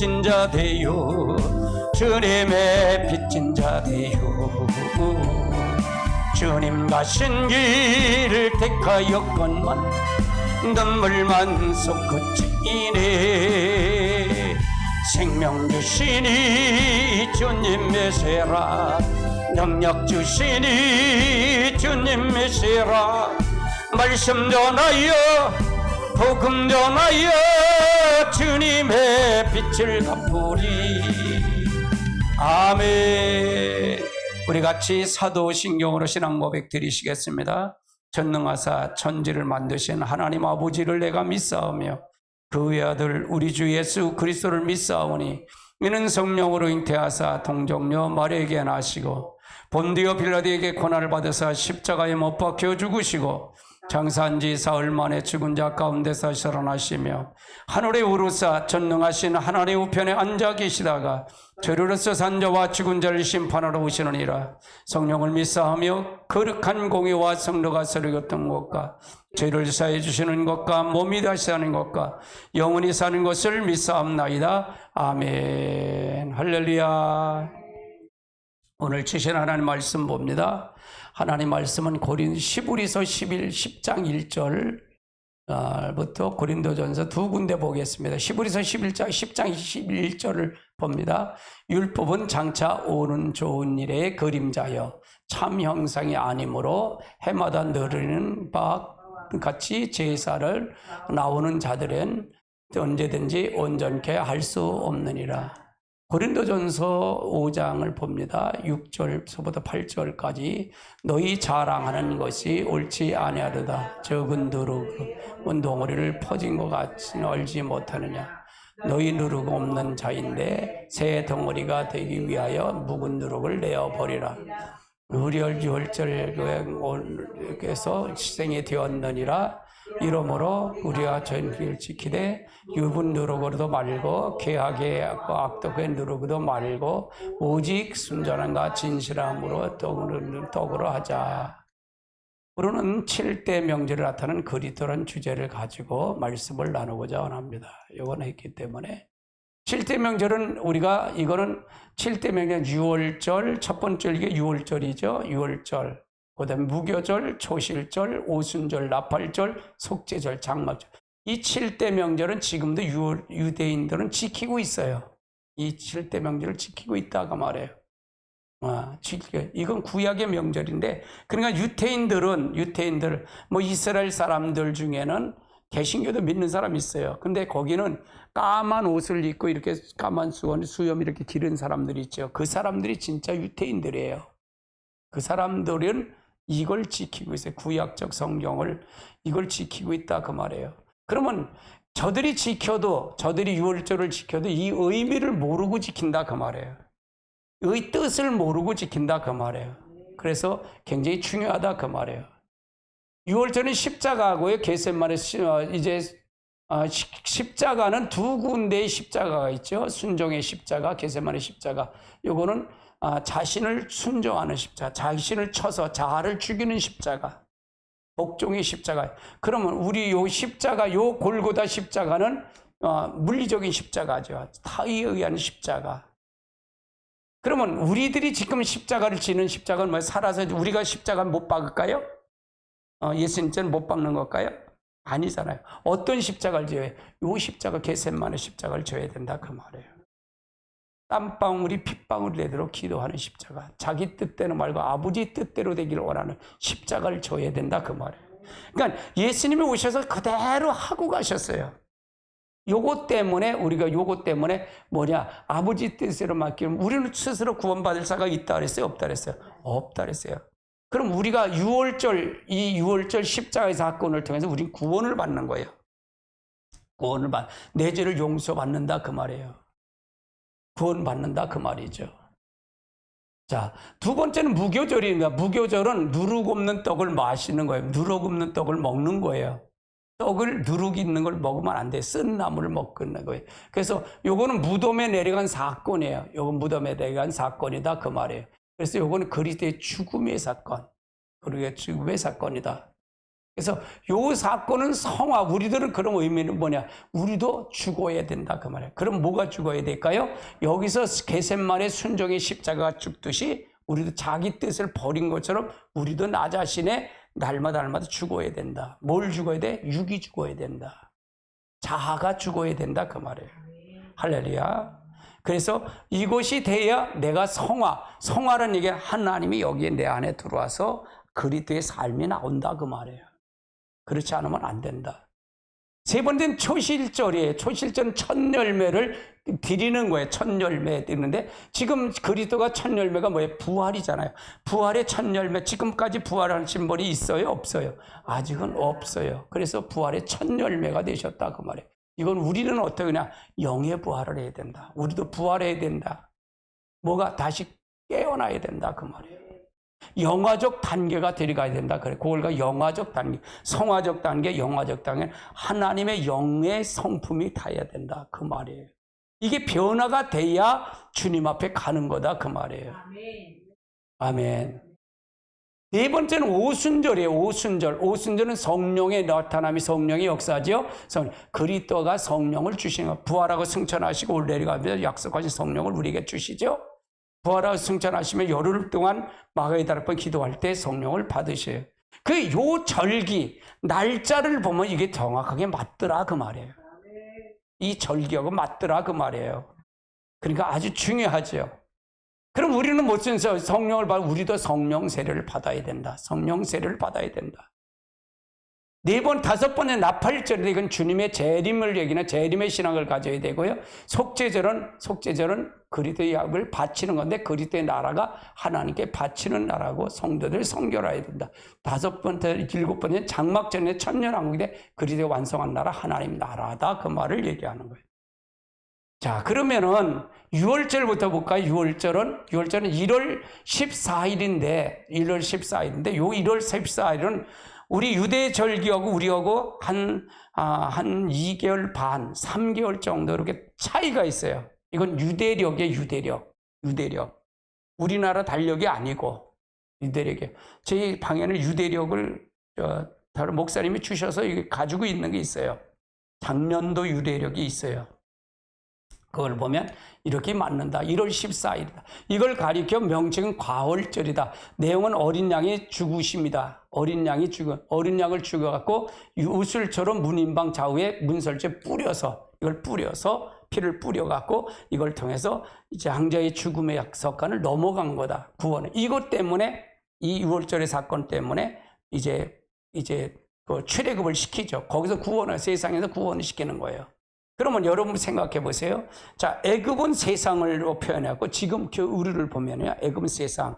빚진 자 되요 주님의 빚진 자 되요 주님 가신 길을 택하였건만 눈물만 솟구치네 생명 주시니 주님 메시라 능력 주시니 주님 메시라 말씀 전하여 복음 전하여 주님의 빛을 갚으리. 아멘. 우리 같이 사도신경으로 신앙 고백 드리시겠습니다. 전능하사 천지를 만드신 하나님 아버지를 내가 믿사오며 그 외아들 우리 주 예수 그리스도를 믿사오니 이는 성령으로 잉태하사 동정녀 마리아에게 나시고 본디오 빌라도에게 고난을 받으사 십자가에 못 박혀 죽으시고 장사한 지 사흘 만에 죽은 자 가운데서 살아나시며 하늘에 오르사 전능하신 하나님 우편에 앉아 계시다가 저리로서 산 자와 죽은 자를 심판하러 오시느니라. 성령을 믿사하며 거룩한 공의와 성도가 서로 교통 것과 죄를 사해 주시는 것과 몸이 다시 사는 것과 영원히 사는 것을 믿사옵나이다. 아멘. 할렐루야. 오늘 주신 하나님 말씀 봅니다. 하나님 말씀은 히브리서 10장 1절부터 고린도전서 두 군데 보겠습니다. 히브리서 10장 11절을 봅니다. 율법은 장차 오는 좋은 일의 그림자여 참 형상이 아니므로 해마다 늘리는 바 같이 제사를 나오는 자들은 언제든지 온전케 할 수 없느니라. 고린도전서 5장을 봅니다. 6절서부터 8절까지 너희 자랑하는 것이 옳지 아니하도다. 적은 누룩은 덩어리를 퍼진 것 같이 얼지 못하느냐. 너희 누룩 없는 자인데 새 덩어리가 되기 위하여 묵은 누룩을 내어버리라. 의리열 유월절에서 시생이 되었느니라. 이러므로 우리가 전기를 지키되 유분 누룩으로도 말고 개하게 악독의 누룩으로도 말고 오직 순전함과 진실함으로 떡으로 하자. 우리는 7대 명절을 나타내는 그리스도라는 주제를 가지고 말씀을 나누고자 원합니다. 이건 했기 때문에 7대 명절은 우리가 이거는 7대 명절 유월절 첫 번째 이게 유월절이죠. 유월절. 그다음에 무교절, 초실절, 오순절, 나팔절, 속죄절, 장막절. 이 7대 명절은 지금도 유대인들은 지키고 있어요. 이 7대 명절을 지키고 있다가 말해요. 이건 구약의 명절인데, 그러니까 유대인들, 뭐 이스라엘 사람들 중에는 개신교도 믿는 사람이 있어요. 근데 거기는 까만 옷을 입고 이렇게 까만 수염 이렇게 기른 사람들이 있죠. 그 사람들이 진짜 유대인들이에요. 그 사람들은 이걸 지키고 있어요. 구약적 성경을 이걸 지키고 있다 그 말이에요. 그러면 저들이 유월절을 지켜도 이 의미를 모르고 지킨다 그 말이에요. 의 뜻을 모르고 지킨다 그 말이에요. 그래서 굉장히 중요하다 그 말이에요. 유월절은 십자가고요. 겟세마네 이제 십자가는 두 군데의 십자가가 있죠. 순종의 십자가, 겟세마네 십자가. 요거는 자신을 순종하는 십자가, 자신을 쳐서 자아를 죽이는 십자가, 복종의 십자가. 그러면 우리 요 십자가, 요 골고다 십자가는 물리적인 십자가죠. 타의에 의한 십자가. 그러면 우리들이 지금 십자가를 지는 십자가는 뭐 살아서 우리가 십자가 못 박을까요? 예수님처럼 못 박는 걸까요? 아니잖아요. 어떤 십자가를 지어요? 요 십자가, 겟세마네 십자가를 져야 된다 그 말이에요. 땀방울이 핏방울이 되도록 기도하는 십자가, 자기 뜻대로 말고 아버지 뜻대로 되기를 원하는 십자가를 져야 된다 그 말이에요. 그러니까 예수님이 오셔서 그대로 하고 가셨어요. 요것 때문에 아버지 뜻대로 맡기면 우리는 스스로 구원받을 자가 있다 그랬어요? 없다 그랬어요? 없다 그랬어요. 그럼 우리가 이 유월절 십자가의 사건을 통해서 우리는 구원을 받는 거예요. 내 죄를 용서받는다 그 말이에요. 구원받는다 그 말이죠. 자, 두 번째는 무교절입니다. 무교절은 누룩 없는 떡을 마시는 거예요. 누룩 없는 떡을 먹는 거예요. 떡을 누룩 있는 걸 먹으면 안 돼. 쓴 나무를 먹는 거예요. 그래서 요거는 무덤에 내려간 사건이에요. 요건 무덤에 내려간 사건이다 그 말이에요. 그래서 요거는 그리스도의 죽음의 사건, 그리고 죽음의 사건이다. 그래서 요 사건은 성화, 우리들은 그런 의미는 뭐냐? 우리도 죽어야 된다 그 말이에요. 그럼 뭐가 죽어야 될까요? 여기서 겟세마네 순종의 십자가가 죽듯이 우리도 자기 뜻을 버린 것처럼 우리도 나 자신의 날마다 죽어야 된다. 뭘 죽어야 돼? 육이 죽어야 된다. 자아가 죽어야 된다 그 말이에요. 할렐루야. 그래서 이것이 돼야 내가 성화라는 얘기, 하나님이 여기에 내 안에 들어와서 그리스도의 삶이 나온다 그 말이에요. 그렇지 않으면 안 된다. 세 번째는 초실절이에요. 초실절은 첫 열매를 드리는 거예요. 첫 열매 드리는데 지금 그리스도가 첫 열매가 뭐예요? 부활이잖아요. 부활의 첫 열매, 지금까지 부활하는 심벌이 있어요? 없어요? 아직은 없어요. 그래서 부활의 첫 열매가 되셨다 그 말이에요. 이건 우리는 어떻게 그냥 영의 부활을 해야 된다. 우리도 부활해야 된다. 뭐가 다시 깨어나야 된다 그 말이에요. 영화적 단계가 들어가야 된다. 그래. 그걸가 영화적 단계, 성화적 단계, 영화적 단계, 하나님의 영의 성품이 타야 된다. 그 말이에요. 이게 변화가 돼야 주님 앞에 가는 거다. 그 말이에요. 아멘. 아멘. 네 번째는 오순절이에요. 오순절. 오순절은 성령의 나타남이 성령의 역사죠. 그리스도가 성령을 주시는 거. 부활하고 승천하시고 올 내려가면서 약속하신 성령을 우리에게 주시죠. 부활하고 승천하시면 열흘 동안 마가의 다락방 기도할 때 성령을 받으셔요. 그 요 절기 날짜를 보면 이게 정확하게 맞더라 그 말이에요. 이 절기하고 맞더라 그 말이에요. 그러니까 아주 중요하죠. 그럼 우리는 무슨 성령을 받아? 우리도 성령 세례를 받아야 된다. 성령 세례를 받아야 된다. 네 번, 다섯 번의 나팔절인데 이건 주님의 재림을 얘기는 재림의 신앙을 가져야 되고요. 속죄절은 그리스도의 약을 바치는 건데 그리스도의 나라가 하나님께 바치는 나라고 성도들 성결해야 된다. 다섯 번째, 일곱 번째 장막전의 천년왕국인데 그리스도의 완성한 나라 하나님 나라다 그 말을 얘기하는 거예요. 자, 그러면은 6월절부터 볼까요? 6월절은 1월 14일인데 요 1월 14일은 우리 유대 절기하고 우리하고 한 2개월 반, 3개월 정도 이렇게 차이가 있어요. 이건 유대력이에요, 유대력. 우리나라 달력이 아니고, 유대력이에요. 제 방에는 유대력을, 다른 목사님이 주셔서 가지고 있는 게 있어요. 작년도 유대력이 있어요. 그걸 보면 이렇게 맞는다. 1월 14일이다. 이걸 가리켜 명칭은 과월절이다. 내용은 어린 양의 죽으심이다. 어린 양을 죽여갖고 우슬처럼 문인방 좌우에 문설주에 이걸 뿌려서 피를 뿌려갖고 이걸 통해서 이제 황제의 죽음의 약속관을 넘어간 거다. 구원을. 이것 때문에 이 6월절의 사건 때문에 이제 그 출애굽을 시키죠. 거기서 세상에서 구원을 시키는 거예요. 그러면 여러분 생각해 보세요. 자, 애굽은 세상을 표현하고 지금 우리를 보면요. 애굽은 세상.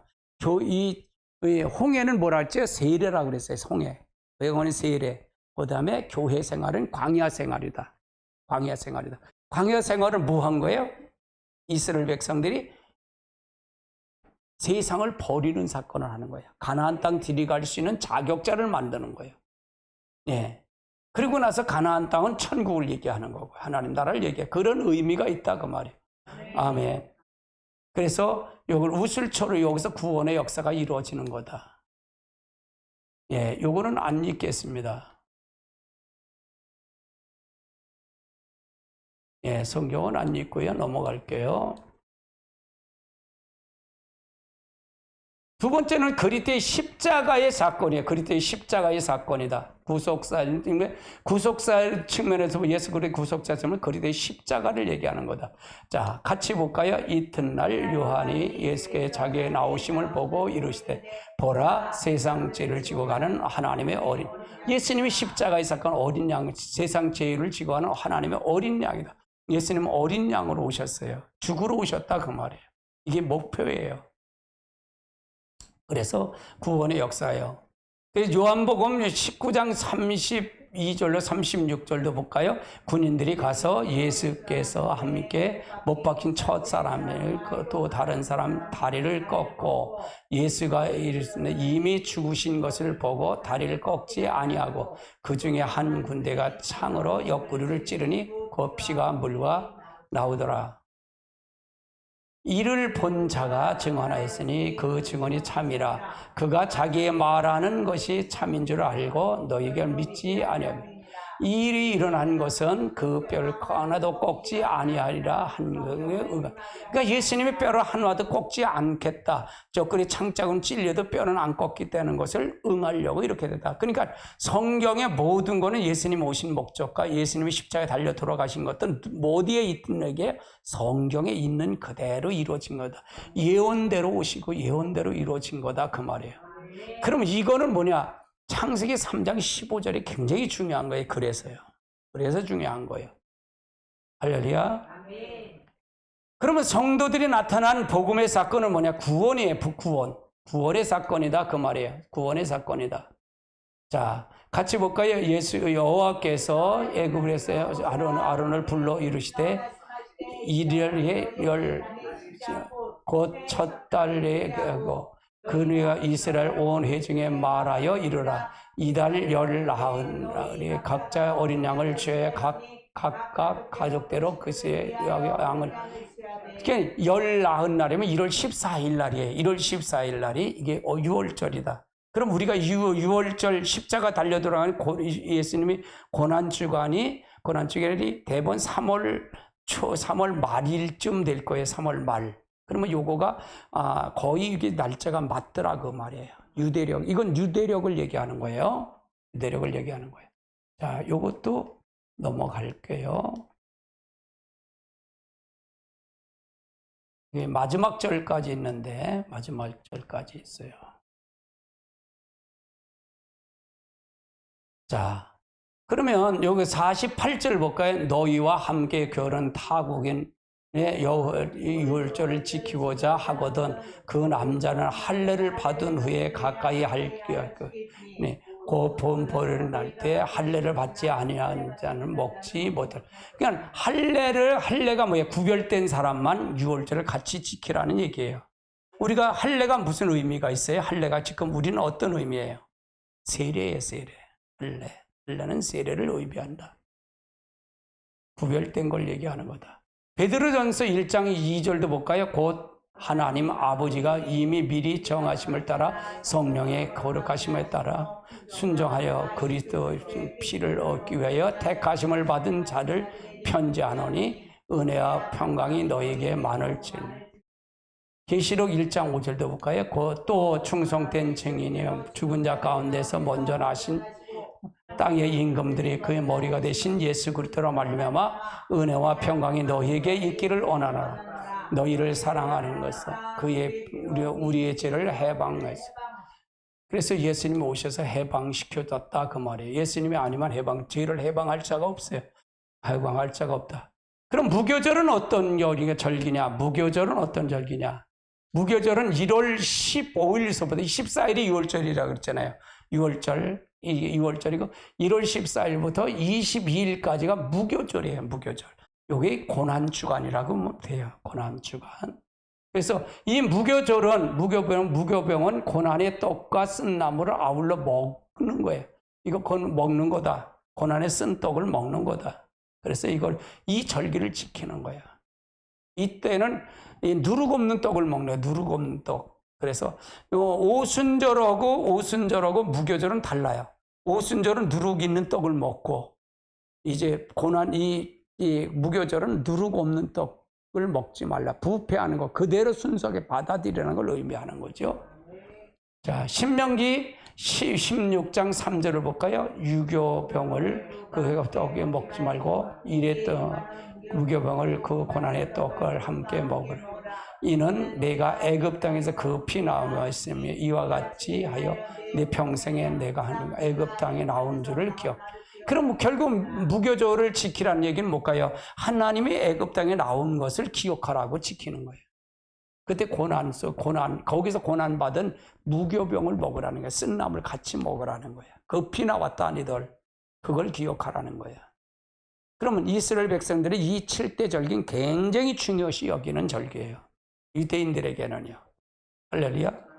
이 홍해는 뭐라 했죠? 세례라고 그랬어요. 홍해. 애굽은 세례. 그 다음에 교회 생활은 광야 생활이다. 광야 생활은 뭐 한 거예요? 이스라엘 백성들이 세상을 버리는 사건을 하는 거예요. 가나안 땅 들이갈 수 있는 자격자를 만드는 거예요. 예. 그리고 나서 가나안 땅은 천국을 얘기하는 거고 하나님 나라를 얘기해. 그런 의미가 있다 그 말이에요. 아멘. 그래서 이걸 우슬초로 여기서 구원의 역사가 이루어지는 거다. 예, 요거는 안 읽겠습니다. 예, 성경은 안 읽고요. 넘어갈게요. 두 번째는 그리스도의 십자가의 사건이에요. 그리스도의 십자가의 사건이다. 구속사 측면에서 예수 그리스도의 구속자 측면 그리스도의 십자가를 얘기하는 거다. 자, 같이 볼까요? 이튿날 요한이 예수께 자기의 나오심을 보고 이르시되 보라 세상 죄를 지고 가는 하나님의 어린 예수님이 십자가의 사건 어린 양 세상 죄를 지고 가는 하나님의 어린 양이다. 예수님은 어린 양으로 오셨어요. 죽으러 오셨다 그 말이에요. 이게 목표예요. 그래서 구원의 역사예요. 요한복음 19장 32절로 36절도 볼까요? 군인들이 가서 예수께서 함께 못 박힌 첫 사람을 또 다른 사람 다리를 꺾고 예수가 이르시되 이미 죽으신 것을 보고 다리를 꺾지 아니하고 그 중에 한 군대가 창으로 옆구리를 찌르니 그 피가 물과 나오더라. 이를 본 자가 증언하였으니 그 증언이 참이라. 그가 자기의 말하는 것이 참인 줄 알고 너희가 믿지 아니하며 이 일이 일어난 것은 그 뼈를 하나도 꺾지 아니하리라 한 것의 의가. 그러니까 예수님이 뼈를 하나도 꺾지 않겠다. 적군이 창자군 찔려도 뼈는 안 꺾겠다는 것을 응하려고 이렇게 됐다. 그러니까 성경의 모든 것은 예수님 오신 목적과 예수님이 십자가에 달려 돌아가신 것은 어디에 있는 게 성경에 있는 그대로 이루어진 거다. 예언대로 오시고 예언대로 이루어진 거다 그 말이에요. 그럼 이거는 뭐냐? 창세기 3장 15절이 굉장히 중요한 거예요. 그래서 중요한 거예요. 할렐루야. 그러면 성도들이 나타난 복음의 사건은 뭐냐? 구원이에요. 구원의 사건이다 그 말이에요. 구원의 사건이다. 자, 같이 볼까요? 여호와께서 애굽을 했어요. 아론을 불러 이르시되 이열의 곧 첫 달에 그누가 이스라엘 온 회중에 말하여 이르라. 이달 19 각자 어린 양을 죄 각각 가족대로 그의 양을 19날이면 1월 14일 날이에요. 1월 14일 날이 이게 6월절이다. 그럼 우리가 6월절 십자가 달려 돌아가는 예수님이 고난주간이 대부분 3월 말일쯤 될 거예요. 3월 말. 그러면 요거가 거의 이게 날짜가 맞더라 그 말이에요. 유대력. 이건 유대력을 얘기하는 거예요. 유대력을 얘기하는 거예요. 자, 요것도 넘어갈게요. 이게 마지막 절까지 있는데 마지막 절까지 있어요. 자, 그러면 여기 48절 볼까요? 너희와 함께 결혼 타국인 유월절을 지키고자 하거든 그 남자는 할례를 받은 후에 가까이 그 본벌을 날 때 할례를 받지 아니한 자는 먹지 못할. 그러니까 할례가 뭐예요? 구별된 사람만 유월절을 같이 지키라는 얘기예요. 우리가 할례가 무슨 의미가 있어요? 할례가 지금 우리는 어떤 의미예요? 세례예요, 세례. 할례는 세례를 의미한다. 구별된 걸 얘기하는 거다. 베드로전서 1장 2절도 볼까요? 곧 하나님 아버지가 이미 미리 정하심을 따라 성령의 거룩하심에 따라 순종하여 그리스도의 피를 얻기 위하여 택하심을 받은 자를 편지하노니 은혜와 평강이 너에게 많을지니. 계시록 1장 5절도 볼까요? 곧 또 충성된 증인이여 죽은 자 가운데서 먼저 나신 땅의 임금들이 그의 머리가 되신 예수 그리스도로 말미암아 은혜와 평강이 너희에게 있기를 원하노라. 너희를 사랑하는 것은 우리의 죄를 해방하시. 그래서 예수님이 오셔서 해방시켜줬다 그 말이에요. 예수님이 아니면 죄를 해방할 자가 없어요. 해방할 자가 없다. 그럼 무교절은 어떤 절기냐? 무교절은 어떤 절기냐? 무교절은 1월 15일서부터 14일이 6월절이라고 그랬잖아요. 6월절이고 1월 14일부터 22일까지가 무교절이에요. 무교절. 이게 고난주간이라고 하면 돼요. 고난주간. 그래서 이 무교병은 고난의 떡과 쓴 나물을 아울러 먹는 거예요. 이거 먹는 거다. 고난의 쓴 떡을 먹는 거다. 그래서 이 절기를 지키는 거야. 이때는 누룩 없는 떡을 먹는 거예요. 누룩 없는 떡. 그래서 오순절하고 무교절은 달라요. 오순절은 누룩 있는 떡을 먹고 이제 이 무교절은 누룩 없는 떡을 먹지 말라. 부패하는 거 그대로 순수하게 받아들이는 걸 의미하는 거죠. 자, 신명기 16장 3절을 볼까요? 유교병을 그 떡에 먹지 말고 무교병을 그 고난의 떡을 함께 먹으라. 이는 내가 애굽 땅에서 급히 나왔으며 이와 같이 하여 내 평생에 내가 하는 애굽 땅에 나온 줄을 기억. 그럼 결국 무교절을 지키라는 얘기는 뭘까요? 하나님이 애굽 땅에 나온 것을 기억하라고 지키는 거예요. 그때 거기서 고난받은 무교병을 먹으라는 거예요. 쓴 나물 같이 먹으라는 거예요. 급히 나왔다 너희들. 그걸 기억하라는 거예요. 그러면 이스라엘 백성들이 이 7대 절기는 굉장히 중요시 여기는 절기예요. 유대인들에게는요. 할렐루야.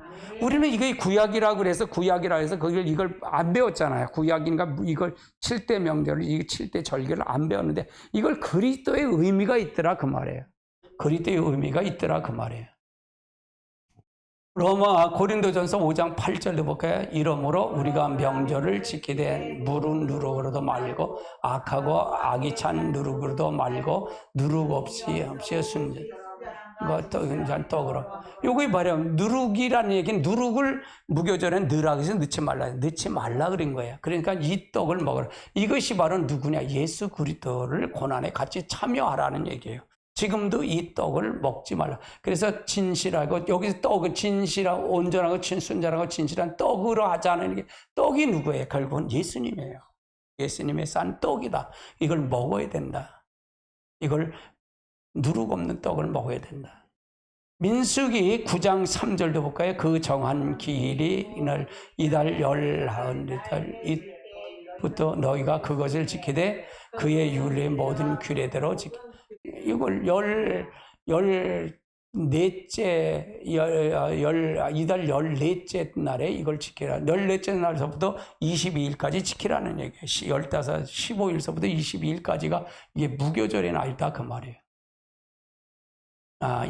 우리는 이게 구약이라고 해서 이걸 안 배웠잖아요. 구약인가 이걸 7대 명절을, 이 7대 절기를 안 배웠는데 이걸 그리스도의 의미가 있더라 그 말이에요. 그리스도의 의미가 있더라 그 말이에요. 로마 고린도전서 5장 8절도 볼까요? 이러므로 우리가 명절을 지키되 무른 누룩으로도 말고 악하고 악이 찬 누룩으로도 말고 누룩 없이 순전 떡으로. 요거 말하면 누룩이라는 얘기는 누룩을 무교절에 넣으라 그래서 넣지 말라 그런 거예요. 그러니까 이 떡을 먹으라. 이것이 바로 누구냐? 예수 그리스도를 고난에 같이 참여하라는 얘기예요. 지금도 이 떡을 먹지 말라. 그래서 진실하고 여기서 떡은 진실하고 온전하고 순전하고 진실한 떡으로 하자는 게 떡이 누구예요? 결국은 예수님이에요. 예수님의 싼 떡이다. 이걸 먹어야 된다. 이걸 누룩 없는 떡을 먹어야 된다. 민수기 9장 3절도 볼까요? 그 정한 기일이 이달 열하늘부터 너희가 그것을 지키되 그의 율의 모든 규례대로 지키. 이걸 이달 14째 날에 이걸 지키라. 14째 날서부터 22일까지 지키라는 얘기예요. 15일서부터 22일까지가 이게 무교절의 날이다 그 말이에요.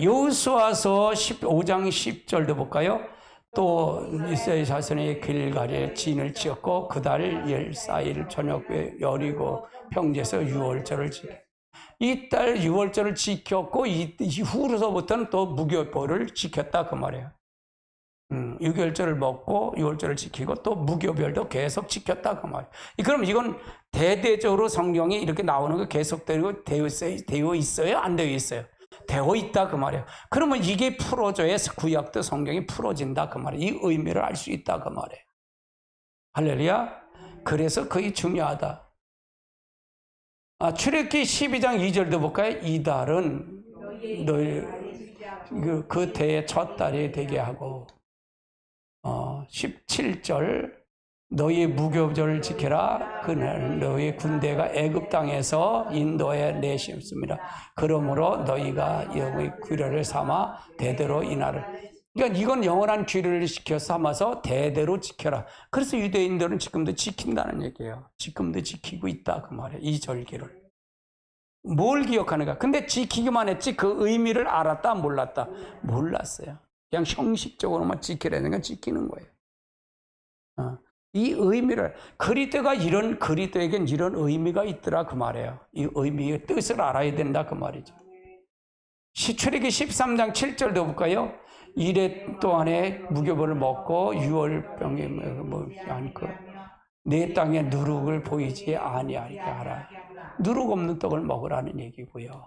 여호수아서 15장 10절도 볼까요? 또 이스라엘 자손의 길갈에 진을 지었고 그달 14일 저녁에 여리고 평지에서 유월절을 지켜. 이달 6월절을 지켰고 이후로서부터는 또 무교벌을 지켰다 그 말이에요. 6월절을 먹고 6월절을 지키고 또 무교별도 계속 지켰다 그 말이에요. 그럼 이건 대대적으로 성경이 이렇게 나오는 거 계속되고 되어 있어요? 안 되어 있어요? 되어 있다 그 말이에요. 그러면 이게 풀어져야 구약도 성경이 풀어진다 그 말이에요. 이 의미를 알 수 있다 그 말이에요. 할렐루야. 그래서 그게 중요하다. 출애굽기 12장 2절도 볼까요? 이달은 너희 그 대의 첫 달이 되게 하고 17절 너희 무교절을 지켜라. 그날 너희 군대가 애굽 땅에서 인도에 내심습니다. 그러므로 너희가 영의 규례를 삼아 대대로 이 날을. 그러니까 이건 영원한 규례를 지켜 삼아서 대대로 지켜라. 그래서 유대인들은 지금도 지킨다는 얘기예요. 지금도 지키고 있다 그 말이에요. 이 절기를. 뭘 기억하는가? 근데 지키기만 했지 그 의미를 알았다 몰랐다? 몰랐어요. 그냥 형식적으로만 지키라는 건 지키는 거예요. 이 의미를 그리스도에겐 이런 의미가 있더라 그 말이에요. 이 의미의 뜻을 알아야 된다 그 말이죠. 출애굽기 13장 7절도 볼까요? 이래 동안에 무교벌을 먹고 유월병에 않고 내 땅에 누룩을 보이지 아니하게 하라. 누룩 없는 떡을 먹으라는 얘기고요.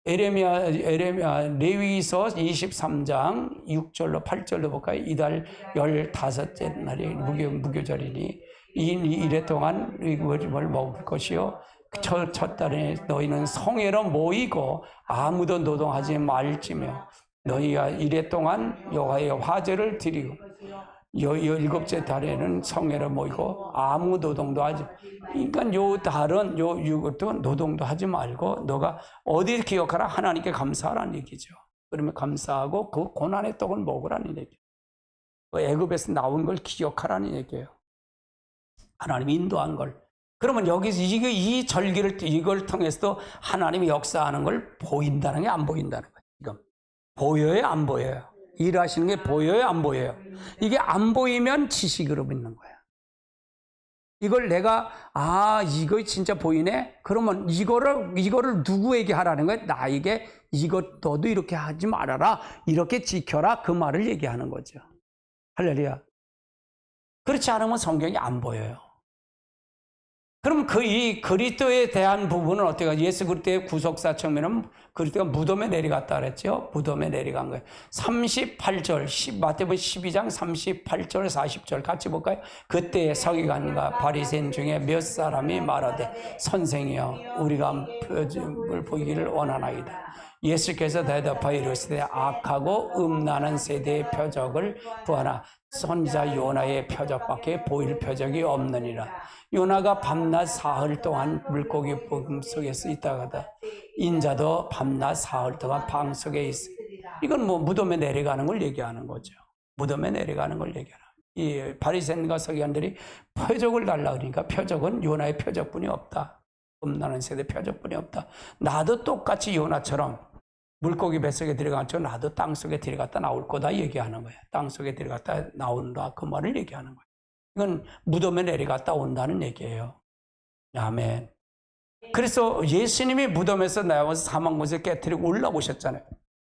레위기서 23장 6절로 8절로 볼까요? 이달 15째 날이 무교절이니 이래 동안 뭘 먹을 것이요 첫 달에 너희는 성회로 모이고 아무도 노동하지 말지며 너희가 이래 동안 여호와의 화제를 드리고 17째 달에는 성회로 모이고 아무 노동도 하지. 그러니까 요 달은 이것도 노동도 하지 말고 너가 어디를 기억하라? 하나님께 감사하라는 얘기죠. 그러면 감사하고 그 고난의 떡을 먹으라는 얘기예요. 애굽에서 나온 걸 기억하라는 얘기예요. 하나님이 인도한 걸. 그러면 여기서 이 절기를 이걸 통해서도 하나님이 역사하는 걸 보인다는 게 안 보인다는 거예요. 지금 보여요, 안 보여요? 일하시는 게 보여요, 안 보여요? 이게 안 보이면 지식으로 믿는 거야. 이걸 내가 이거 진짜 보이네? 그러면 이거를 누구에게 하라는 거야? 나에게 너도 이렇게 하지 말아라. 이렇게 지켜라. 그 말을 얘기하는 거죠. 할렐루야. 그렇지 않으면 성경이 안 보여요. 그럼 이 그리스도에 대한 부분은 어때요? 예수 그리스도의 구속사 측면은 그리스도가 무덤에 내려갔다 그랬죠? 무덤에 내려간 거예요. 38절, 마태복음 12장 38절, 40절 같이 볼까요? 그때 서기관과 바리새인 중에 몇 사람이 말하되 선생이여 우리가 표적을 보기를 원하나이다. 예수께서 대답하여 이르시되 악하고 음란한 세대의 표적을 구하나 선지자 요나의 표적밖에 보일 표적이 없느니라. 요나가 밤낮 사흘 동안 물고기 품 속에서 있다가다 인자도 밤낮 사흘 동안 방 속에 있어. 이건 무덤에 내려가는 걸 얘기하는 거죠. 무덤에 내려가는 걸 얘기하는. 이 바리새인과 서기관들이 표적을 달라 그러니까 표적은 요나의 표적뿐이 없다. 음란한 세대 표적뿐이 없다. 나도 똑같이 요나처럼 물고기 뱃속에 들어갔죠. 나도 땅속에 들어갔다 나올 거다 얘기하는 거예요. 땅속에 들어갔다 나온다 그 말을 얘기하는 거예요. 이건 무덤에 내려갔다 온다는 얘기예요. 아멘. 그래서 예수님이 무덤에서 나와서 사망못을 깨뜨리고 올라오셨잖아요.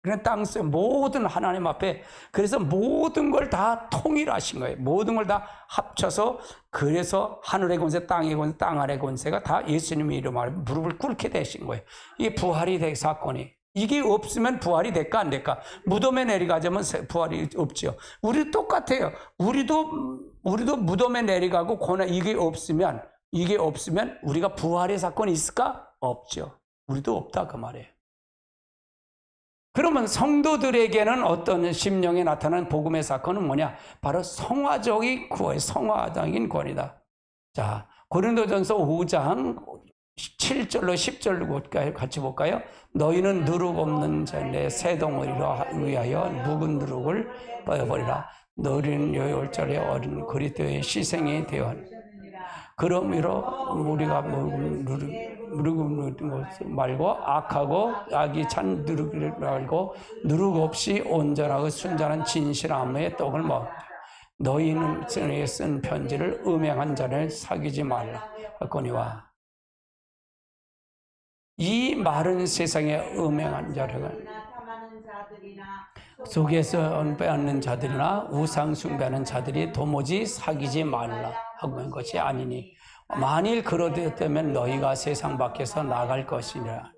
그런 땅속에 모든 하나님 앞에 그래서 모든 걸 다 통일하신 거예요. 모든 걸 다 합쳐서 그래서 하늘의 권세, 땅의 권세, 땅 아래 권세가 다 예수님의 이름 아래 무릎을 꿇게 되신 거예요. 이게 부활이 될 사건이. 이게 없으면 부활이 될까 안 될까? 무덤에 내려가자면 부활이 없죠. 우리도 똑같아요. 우리도 무덤에 내려가고 고난 이게 없으면 우리가 부활의 사건이 있을까? 없죠. 우리도 없다 그 말이에요. 그러면 성도들에게는 어떤 심령에 나타나는 복음의 사건은 뭐냐? 바로 성화적인 구원, 성화적인 구원이다. 자, 고린도전서 5장 7절로 10절로 같이 볼까요? 너희는 누룩 없는 자의 새 덩어리로 위하여 묵은 누룩을 버려버리라. 너희는 요열절에 어린 그리스도의 희생이 되어 그러므로 우리가 누룩 말고 악하고 악이 찬 누룩을 말고 누룩 없이 온전하고 순전한 진실함의 떡을 먹다. 너희는 쓴 편지를 음행한 자를 사귀지 말라 하거니와. 이 마른 세상에 음행한 자를 속에서 빼앗는 자들이나 우상 숭배하는 자들이 도무지 사귀지 말라 하는 것이 아니니 만일 그러되면 너희가 세상 밖에서 나갈 것이니라.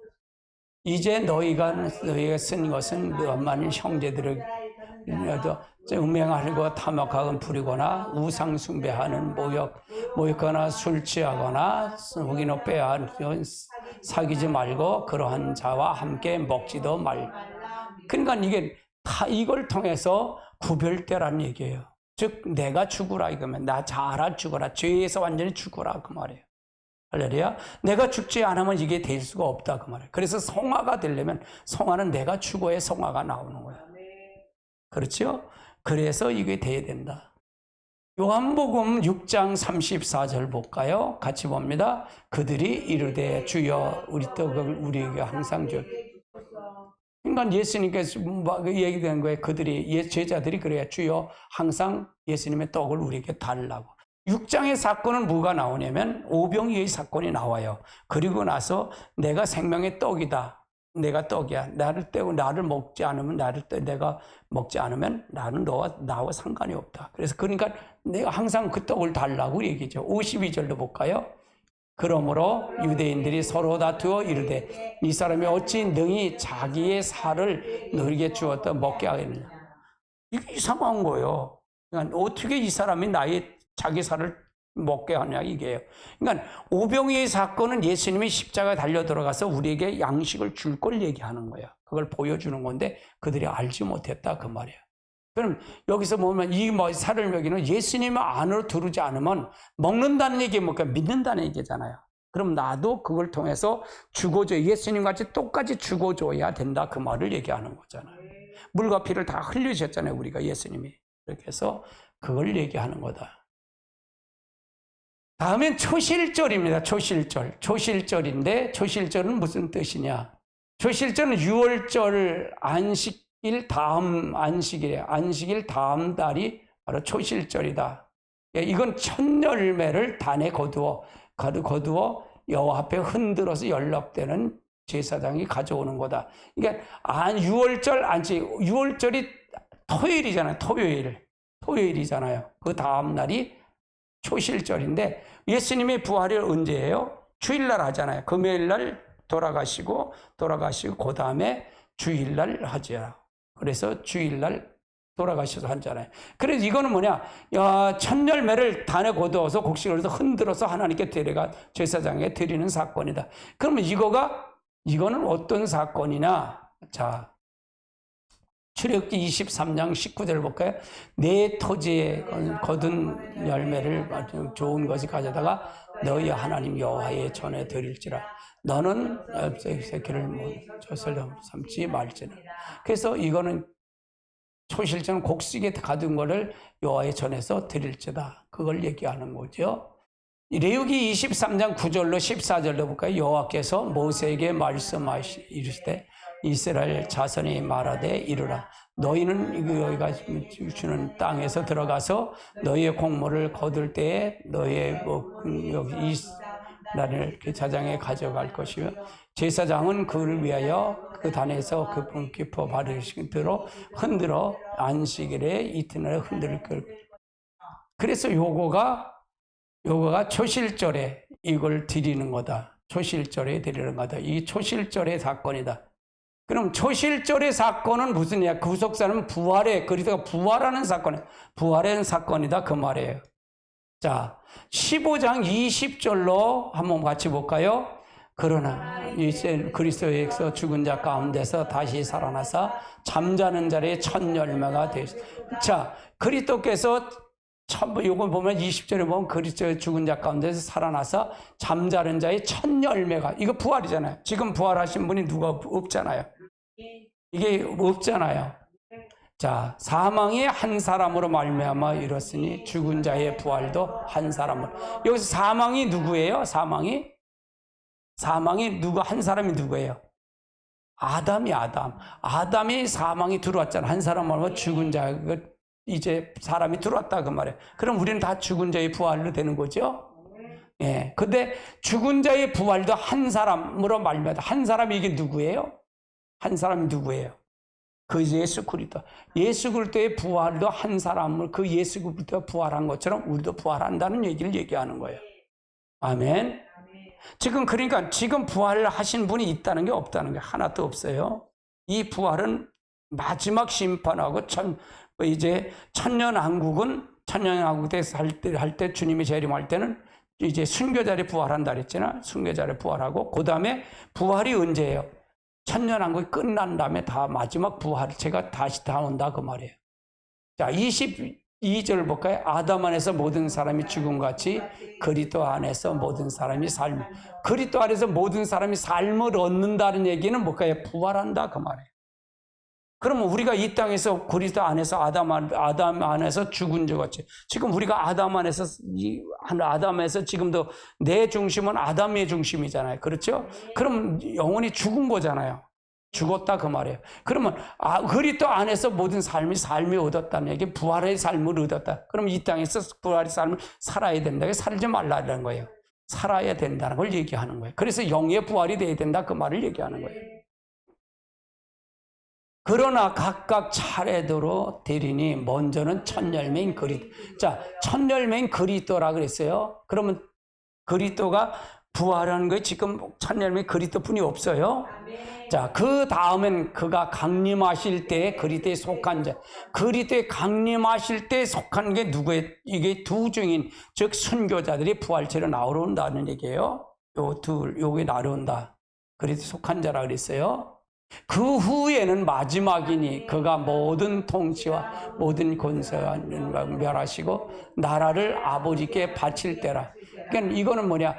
이제 너희가 쓴 것은 만일 형제들을 음행하고 탐욕하고 부리거나 우상 숭배하는 모욕하거나 술 취하거나 속이노 빼앗는 사귀지 말고 그러한 자와 함께 먹지도 말고. 그러니까 이게 다 이걸 통해서 구별되라는 얘기예요. 즉 내가 죽으라 이거면 나 자라 죽어라. 죄에서 완전히 죽어라 그 말이에요. 할렐루야. 내가 죽지 않으면 이게 될 수가 없다 그 말이에요. 그래서 성화가 되려면 성화는 내가 죽어야 성화가 나오는 거야. 그렇죠? 그래서 이게 돼야 된다. 요한복음 6장 34절 볼까요? 같이 봅니다. 그들이 이르되 주여 우리 떡을 우리에게 항상 줘. 그러니까 예수님께서 얘기되는 거예요. 제자들이 그래요. 주여 항상 예수님의 떡을 우리에게 달라고. 6장의 사건은 뭐가 나오냐면 오병이의 사건이 나와요. 그리고 나서 내가 생명의 떡이다. 내가 떡이야. 나를 먹지 않으면 내가 먹지 않으면 나는 나와 상관이 없다. 그래서 그러니까 내가 항상 그 떡을 달라고 얘기죠. 52절로 볼까요? 그러므로 유대인들이 서로 다투어 이르되 이 사람이 어찌 능히 자기의 살을 너에게 주었다 먹게 하겠느냐. 이게 이상한 거예요. 그러니까 어떻게 이 사람이 자기 살을 먹게 하냐 이게요. 그러니까 오병이의 사건은 예수님이 십자가에 달려 들어가서 우리에게 양식을 줄 걸 얘기하는 거야. 그걸 보여주는 건데 그들이 알지 못했다 그 말이에요. 그럼 여기서 보면 이 살을 먹이는 예수님 안으로 들어오지 않으면 먹는다는 얘기 뭐까 믿는다는 얘기잖아요. 그럼 나도 그걸 통해서 죽어줘 예수님 같이 똑같이 죽어줘야 된다 그 말을 얘기하는 거잖아요. 물과 피를 다 흘리셨잖아요 우리가 예수님이. 이렇게 해서 그걸 얘기하는 거다. 다음엔 초실절입니다. 초실절인데 초실절은 무슨 뜻이냐? 초실절은 6월절 안식일 다음 안식일이에요. 안식일 다음 달이 바로 초실절이다. 이건 첫 열매를 단에 거두어 여호와 앞에 흔들어서 연락되는 제사장이 가져오는 거다. 그러니까 6월절 안식 6월절이 토요일이잖아요. 토요일이잖아요. 그 다음 날이 초실절인데 예수님의 부활이 언제예요? 주일날 하잖아요. 금요일날 돌아가시고 그 다음에 주일날 하죠. 그래서 주일날 돌아가셔서 하잖아요. 그래서 이거는 뭐냐? 첫 열매를 단에 거두어서 곡식을 흔들어서 하나님께 데려가 제사장에게 드리는 사건이다. 그러면 이거는 어떤 사건이냐? 자, 출애굽기 23장 19절 볼까요? 내 토지에 거둔 열매를 아주 좋은 것을 가져다가 너희 하나님 여호와의 전에 드릴지라. 너는 새끼를 젖을 삼지 말지라. 그래서 이거는 초실절은 곡식에 가둔 거를 여호와의 전에서 드릴지다. 그걸 얘기하는 거죠. 레위기 23장 9절로 14절로 볼까요? 여호와께서 모세에게 말씀하시되 이르시되 이스라엘 자손이 말하되 이르라 너희는 여기가 주는 땅에서 들어가서 너희의 곡물을 거둘 때에 너희의 여기 이 나를 그 자장에 가져갈 것이며 제사장은 그를 위하여 그 단에서 그 분기포 바르시도록 흔들어 안식일에 이튿날에 흔들 걸. 그래서 요거가 초실절에 이걸 드리는 거다. 초실절에 드리는 거다. 이 초실절의 사건이다. 그럼 초실절의 사건은 무슨 이야? 구속사는 부활에 그리스도가 부활하는 사건이야. 부활의 사건이다 그 말이에요. 자, 15장 20절로 한번 같이 볼까요? 그러나 이제 그리스도에서 죽은 자 가운데서 다시 살아나서 잠자는 자리에 첫 열매가 되시. 자, 그리스도께서 요거 보면 20절에 보면 그리스도의 죽은 자 가운데서 살아나서 잠자는 자의 첫 열매가 이거 부활이잖아요. 지금 부활하신 분이 누가 없잖아요. 이게 없잖아요. 자, 사망이 한 사람으로 말미암아 이뤘으니 죽은 자의 부활도 한 사람으로. 여기서 사망이 누구예요? 사망이 누구 한 사람이 누구예요? 아담이 아담. 아담이 사망이 들어왔잖아. 한 사람 말고 죽은 자 이제 사람이 들어왔다 그 말이에요. 그럼 우리는 다 죽은 자의 부활로 되는 거죠? 예. 근데 죽은 자의 부활도 한 사람으로 말미암아. 한 사람이 이게 누구예요? 한 사람이 누구예요? 그 예수 그리스도. 예수 그리스도의 부활도 한 사람을 그 예수 그리스도가 부활한 것처럼 우리도 부활한다는 얘기를 얘기하는 거예요. 아멘. 지금 그러니까 지금 부활하신 분이 있다는 게 없다는 게 하나도 없어요. 이 부활은 마지막 심판하고 이제 천년왕국은 천년왕국 때 할 때 주님이 재림할 때는 이제 순교자리 부활한다 그랬잖아. 순교자리 부활하고 그 다음에 부활이 언제예요? 천년왕국이 끝난 다음에 다 마지막 부활체가 다시 다 온다 그 말이에요. 자, 22절 볼까요? 아담 안에서 모든 사람이 죽음같이 그리스도 안에서 모든 사람이 그리스도 안에서 모든 사람이 삶을 얻는다는 얘기는 뭘까요? 부활한다 그 말이에요. 그러면 우리가 이 땅에서 그리스도 안에서 아담 안에서 죽은 자 같이 지금 우리가 아담 안에서 지금도 내 중심은 아담의 중심이잖아요. 그렇죠? 그럼 영혼이 죽은 거잖아요. 죽었다 그 말이에요. 그러면 그리스도 안에서 모든 삶이 얻었다는 얘기, 부활의 삶을 얻었다. 그럼 이 땅에서 부활의 삶을 살아야 된다. 살지 말라는 거예요. 살아야 된다는 걸 얘기하는 거예요. 그래서 영의 부활이 돼야 된다 그 말을 얘기하는 거예요. 그러나 각각 차례대로 되리니 먼저는 첫 열매인 그리스도. 자, 첫 열매인 그리스도라 그랬어요. 그러면 그리스도가 부활하는 거에 지금 첫 열매인 그리스도뿐이 없어요. 자, 그 다음엔 그가 강림하실 때 그리스도에 속한 자, 그리스도에 강림하실 때 속한 게 누구예요? 이게 두 증인, 즉 순교자들이 부활체로 나오는다는 얘기예요. 요게 나온다. 그리스도에 속한 자라 그랬어요. 그 후에는 마지막이니 그가 모든 통치와 모든 권세와 멸하시고 나라를 아버지께 바칠 때라. 그러니까 이거는 뭐냐?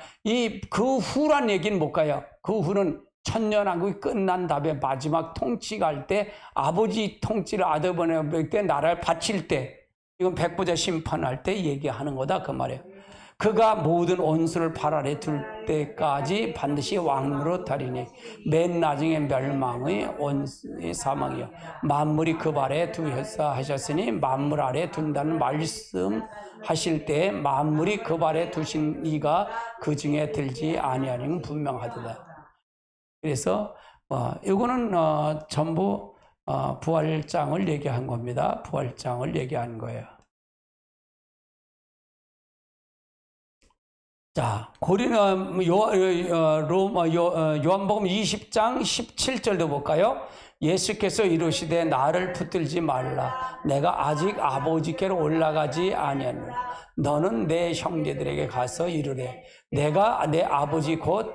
그 후란 얘기는 뭘까요? 그 후는 천년왕국이 끝난 다음에 마지막 통치가 할 때 아버지 통치를 아들번에 때 나라를 바칠 때 이건 백보자 심판할 때 얘기하는 거다 그 말이에요. 그가 모든 원수를 발 아래 둘 때까지 반드시 왕으로 다리니 맨 나중에 멸망의 원수의 사망이요 만물이 그 발에 두셨사 하셨으니 만물 아래 둔다는 말씀 하실 때 만물이 그 발에 두신 이가 그 중에 들지 아니하는 분명하도다. 그래서 이거는 전부 부활장을 얘기한 겁니다. 부활장을 얘기한 거예요. 자, 요한복음 20장 17절도 볼까요? 예수께서 이르시되 나를 붙들지 말라. 내가 아직 아버지께로 올라가지 아니하노라. 너는 내 형제들에게 가서 이르래. 내가 내 아버지 곧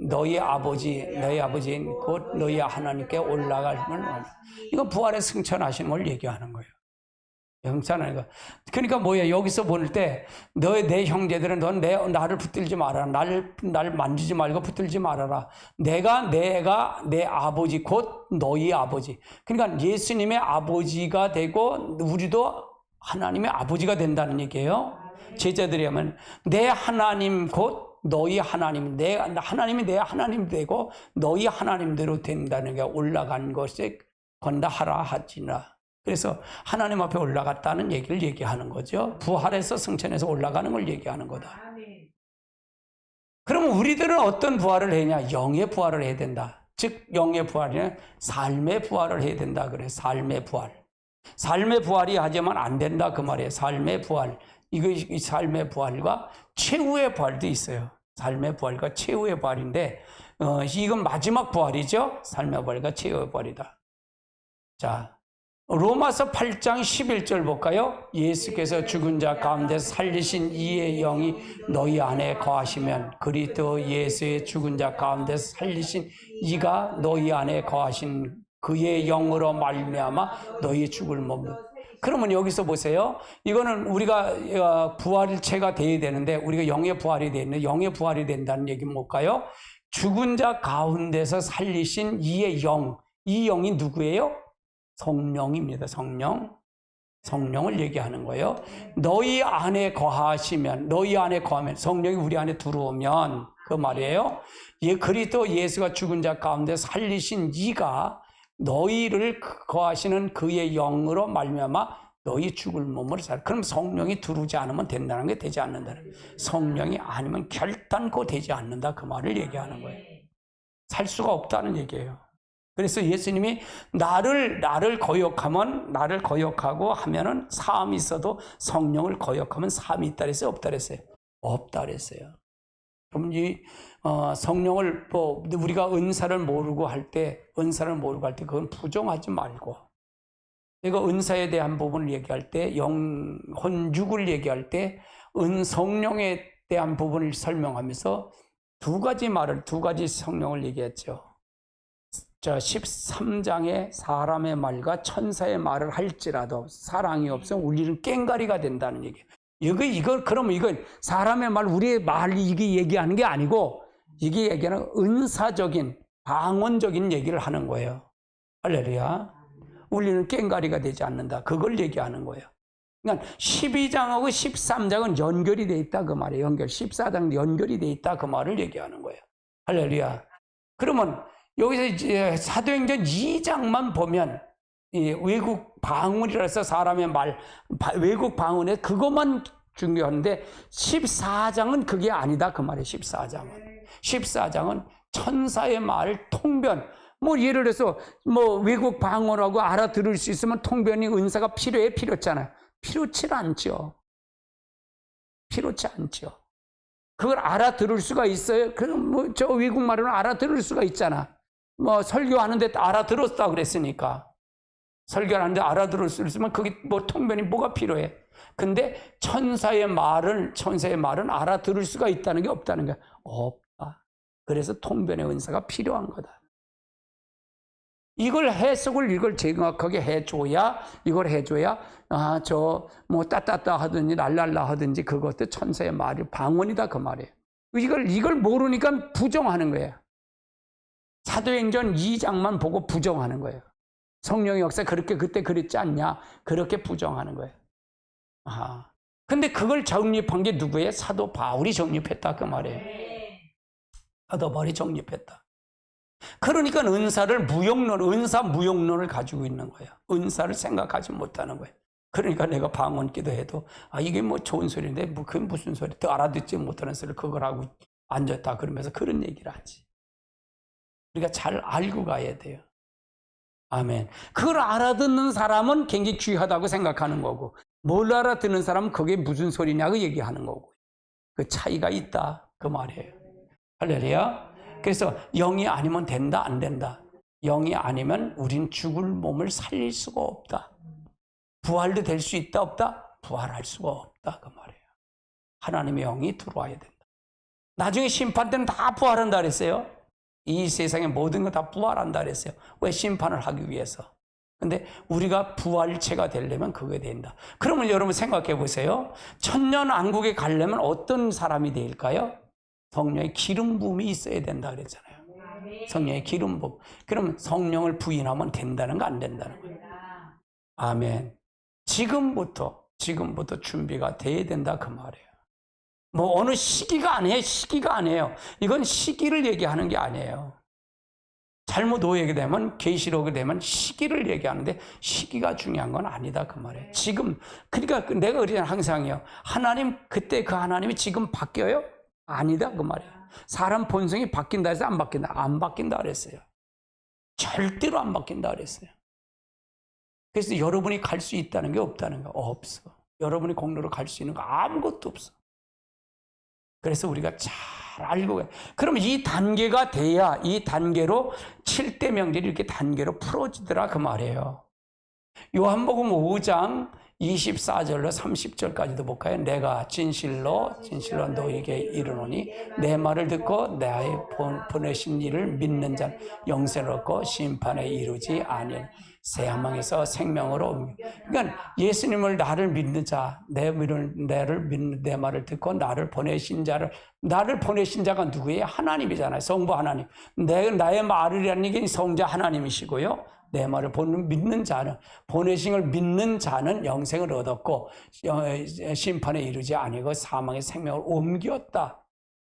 너희 아버지인 곧 너희 하나님께 올라가면 이거 부활의 승천하시는 걸 얘기하는 거예요. 영찬하니까. 그러니까 뭐야? 여기서 볼 때, 내 형제들은 넌 나를 붙들지 말아라. 나를 만지지 말고 붙들지 말아라. 내가 내 아버지, 곧 너희 아버지. 그러니까 예수님의 아버지가 되고, 우리도 하나님의 아버지가 된다는 얘기예요. 제자들이 하면, 내 하나님 곧 너희 하나님, 하나님이 내 하나님 되고 너희 하나님대로 된다는 게 올라간 것에 건다하라 하지나. 그래서 하나님 앞에 올라갔다는 얘기를 얘기하는 거죠. 부활해서 승천해서 올라가는 걸 얘기하는 거다. 그러면 우리들은 어떤 부활을 해야 영의 부활을 해야 된다. 즉 영의 부활이나 삶의 부활을 해야 된다. 그래. 삶의 부활. 삶의 부활이 하지만 안 된다 그 말이에요. 삶의 부활. 이 삶의 부활과 최후의 부활도 있어요. 삶의 부활과 최후의 부활인데 이건 마지막 부활이죠. 삶의 부활과 최후의 부활이다. 자, 로마서 8장 11절 볼까요? 예수께서 죽은 자 가운데 살리신 이의 영이 너희 안에 거하시면 그리스도 예수의 죽은 자 가운데 살리신 이가 너희 안에 거하신 그의 영으로 말미암아 너희 죽을 몸. 그러면 여기서 보세요. 이거는 우리가 부활체가 돼야 되는데 우리가 영의 부활이 되는데 영의 부활이 된다는 얘기는 뭘까요? 죽은 자 가운데서 살리신 이의 영. 이 영이 누구예요? 성령입니다. 성령을 얘기하는 거예요. 너희 안에 거하시면, 너희 안에 거하면, 성령이 우리 안에 들어오면 그 말이에요. 그리스도 예수가 죽은 자 가운데 살리신 이가 너희를 거하시는 그의 영으로 말미암아 너희 죽을 몸으로 살. 그럼 성령이 들어오지 않으면 된다는 게 되지 않는다는. 성령이 아니면 결단코 되지 않는다 그 말을 얘기하는 거예요. 살 수가 없다는 얘기예요. 그래서 예수님이 나를 거역하고 하면은 사함이 있어도 성령을 거역하면 사함이 있다 그랬어요? 없다 그랬어요? 없다 그랬어요. 그럼 성령을 우리가 은사를 모르고 할 때 그건 부정하지 말고, 내가 은사에 대한 부분을 얘기할 때 혼육을 얘기할 때 성령에 대한 부분을 설명하면서 두 가지 성령을 얘기했죠. 13장에 사람의 말과 천사의 말을 할지라도 사랑이 없으면 우리는 꽹가리가 된다는 얘기예요. 그러면 이건 사람의 말, 우리의 말, 이게 얘기하는 게 아니고, 이게 얘기하는 은사적인, 방언적인 얘기를 하는 거예요. 할렐루야. 우리는 꽹가리가 되지 않는다. 그걸 얘기하는 거예요. 그러니까 12장하고 13장은 연결이 돼 있다. 그 말이에요. 14장 연결이 돼 있다. 그 말을 얘기하는 거예요. 할렐루야. 그러면 여기서 이제 사도행전 2장만 보면 외국 방언이라서 사람의 말, 외국 방언에 그것만 중요한데 14장은 그게 아니다 그 말이에요. 14장은 천사의 말, 통변. 예를 들어서 외국 방언하고 알아들을 수 있으면 통변이 은사가 필요치 않아요. 필요치 않죠. 그걸 알아들을 수가 있어요. 그럼 저 외국 말은 알아들을 수가 있잖아. 설교하는데 알아들었다 그랬으니까. 설교하는데 알아들을 수 있으면 그게 통변이 뭐가 필요해? 근데 천사의 말은 알아들을 수가 있다는 게 없다는 거야. 없다. 그래서 통변의 은사가 필요한 거다. 이걸 정확하게 해줘야, 따따따 하든지 랄랄라 하든지 그것도 천사의 말이 방언이다 그 말이에요. 이걸 모르니까 부정하는 거예요. 사도행전 2장만 보고 부정하는 거예요. 성령의 역사 그렇게 그때 그랬지 않냐? 그렇게 부정하는 거예요. 근데 그걸 정립한 게 누구예요? 사도 바울이 정립했다 그 말이에요. 사도 바울이 정립했다. 그러니까 은사 무용론을 가지고 있는 거예요. 은사를 생각하지 못하는 거예요. 그러니까 내가 방언 기도해도 이게 좋은 소리인데 그게 무슨 소리? 또 알아듣지 못하는 소리를 그걸 하고 앉았다 그러면서 그런 얘기를 하지. 우리가 잘 알고 가야 돼요. 아멘. 그걸 알아듣는 사람은 굉장히 귀하다고 생각하는 거고, 뭘 알아듣는 사람은 그게 무슨 소리냐고 얘기하는 거고. 그 차이가 있다 그 말이에요. 할렐루야. 그래서 영이 아니면 된다 안 된다. 영이 아니면 우린 죽을 몸을 살릴 수가 없다. 부활도 될 수 있다 없다? 부활할 수가 없다 그 말이에요. 하나님의 영이 들어와야 된다. 나중에 심판 때는 다 부활한다 그랬어요. 이 세상의 모든 거 다 부활한다 그랬어요. 왜? 심판을 하기 위해서. 근데 우리가 부활체가 되려면 그게 된다. 그러면 여러분 생각해 보세요. 천년왕국에 가려면 어떤 사람이 될까요? 성령의 기름 부음이 있어야 된다 그랬잖아요. 성령의 기름 부음. 그러면 성령을 부인하면 된다는 거 안 된다는 거예요. 아멘. 지금부터 준비가 돼야 된다 그 말이에요. 뭐 어느 시기가 아니에요. 시기가 아니에요. 이건 시기를 얘기하는 게 아니에요. 잘못 오해게 되면 계시록이 되면 시기를 얘기하는데 시기가 중요한 건 아니다 그 말이에요. 지금 그러니까 내가 그러잖아요. 항상요. 하나님 그때 그 하나님이 지금 바뀌어요? 아니다 그 말이에요. 사람 본성이 바뀐다 해서 안 바뀐다. 안 바뀐다 그랬어요. 절대로 안 바뀐다 그랬어요. 그래서 여러분이 갈 수 있다는 게 없다는 거 없어. 여러분이 공로로 갈 수 있는 거 아무것도 없어. 그래서 우리가 잘 알고 가요. 그러면 이 단계가 돼야 이 단계로 7대 명절이 이렇게 단계로 풀어지더라 그 말이에요. 요한복음 5장 24절로 30절까지도 볼까요? 내가 진실로 너에게 이르노니 내 말을 듣고 나의 보내신 이를 믿는 자는 영생을 얻고 심판에 이르지 아니하니 새 사망에서 생명으로 옮겨. 그러니까 예수님을 나를 믿는 자, 내 말을 듣고 나를 보내신 자가 누구예요? 하나님이잖아요. 성부 하나님. 나의 말이라는 게 성자 하나님이시고요. 내 말을 믿는 자는, 보내심을 믿는 자는 영생을 얻었고 심판에 이르지 아니고 사망의 생명을 옮겼다.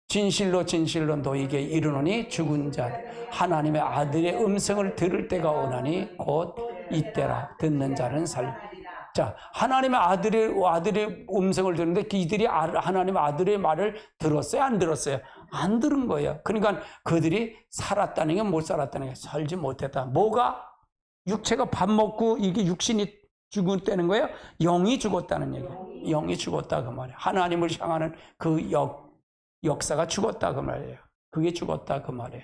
진실로 너에게 이르노니 죽은 자 하나님의 아들의 음성을 들을 때가 오나니 곧 이때라. 듣는 자는 자, 하나님의 아들의 음성을 듣는데 이들이 하나님의 아들의 말을 들었어요? 안 들었어요? 안 들은 거예요. 그러니까 그들이 살았다는 게 못 살았다는 게 살지 못했다. 뭐가? 육체가 밥 먹고 이게 육신이 죽었다는 거예요? 영이 죽었다는 얘기예요. 영이 죽었다 그 말이에요. 하나님을 향하는 그 역사가 죽었다 그 말이에요. 그게 죽었다 그 말이에요.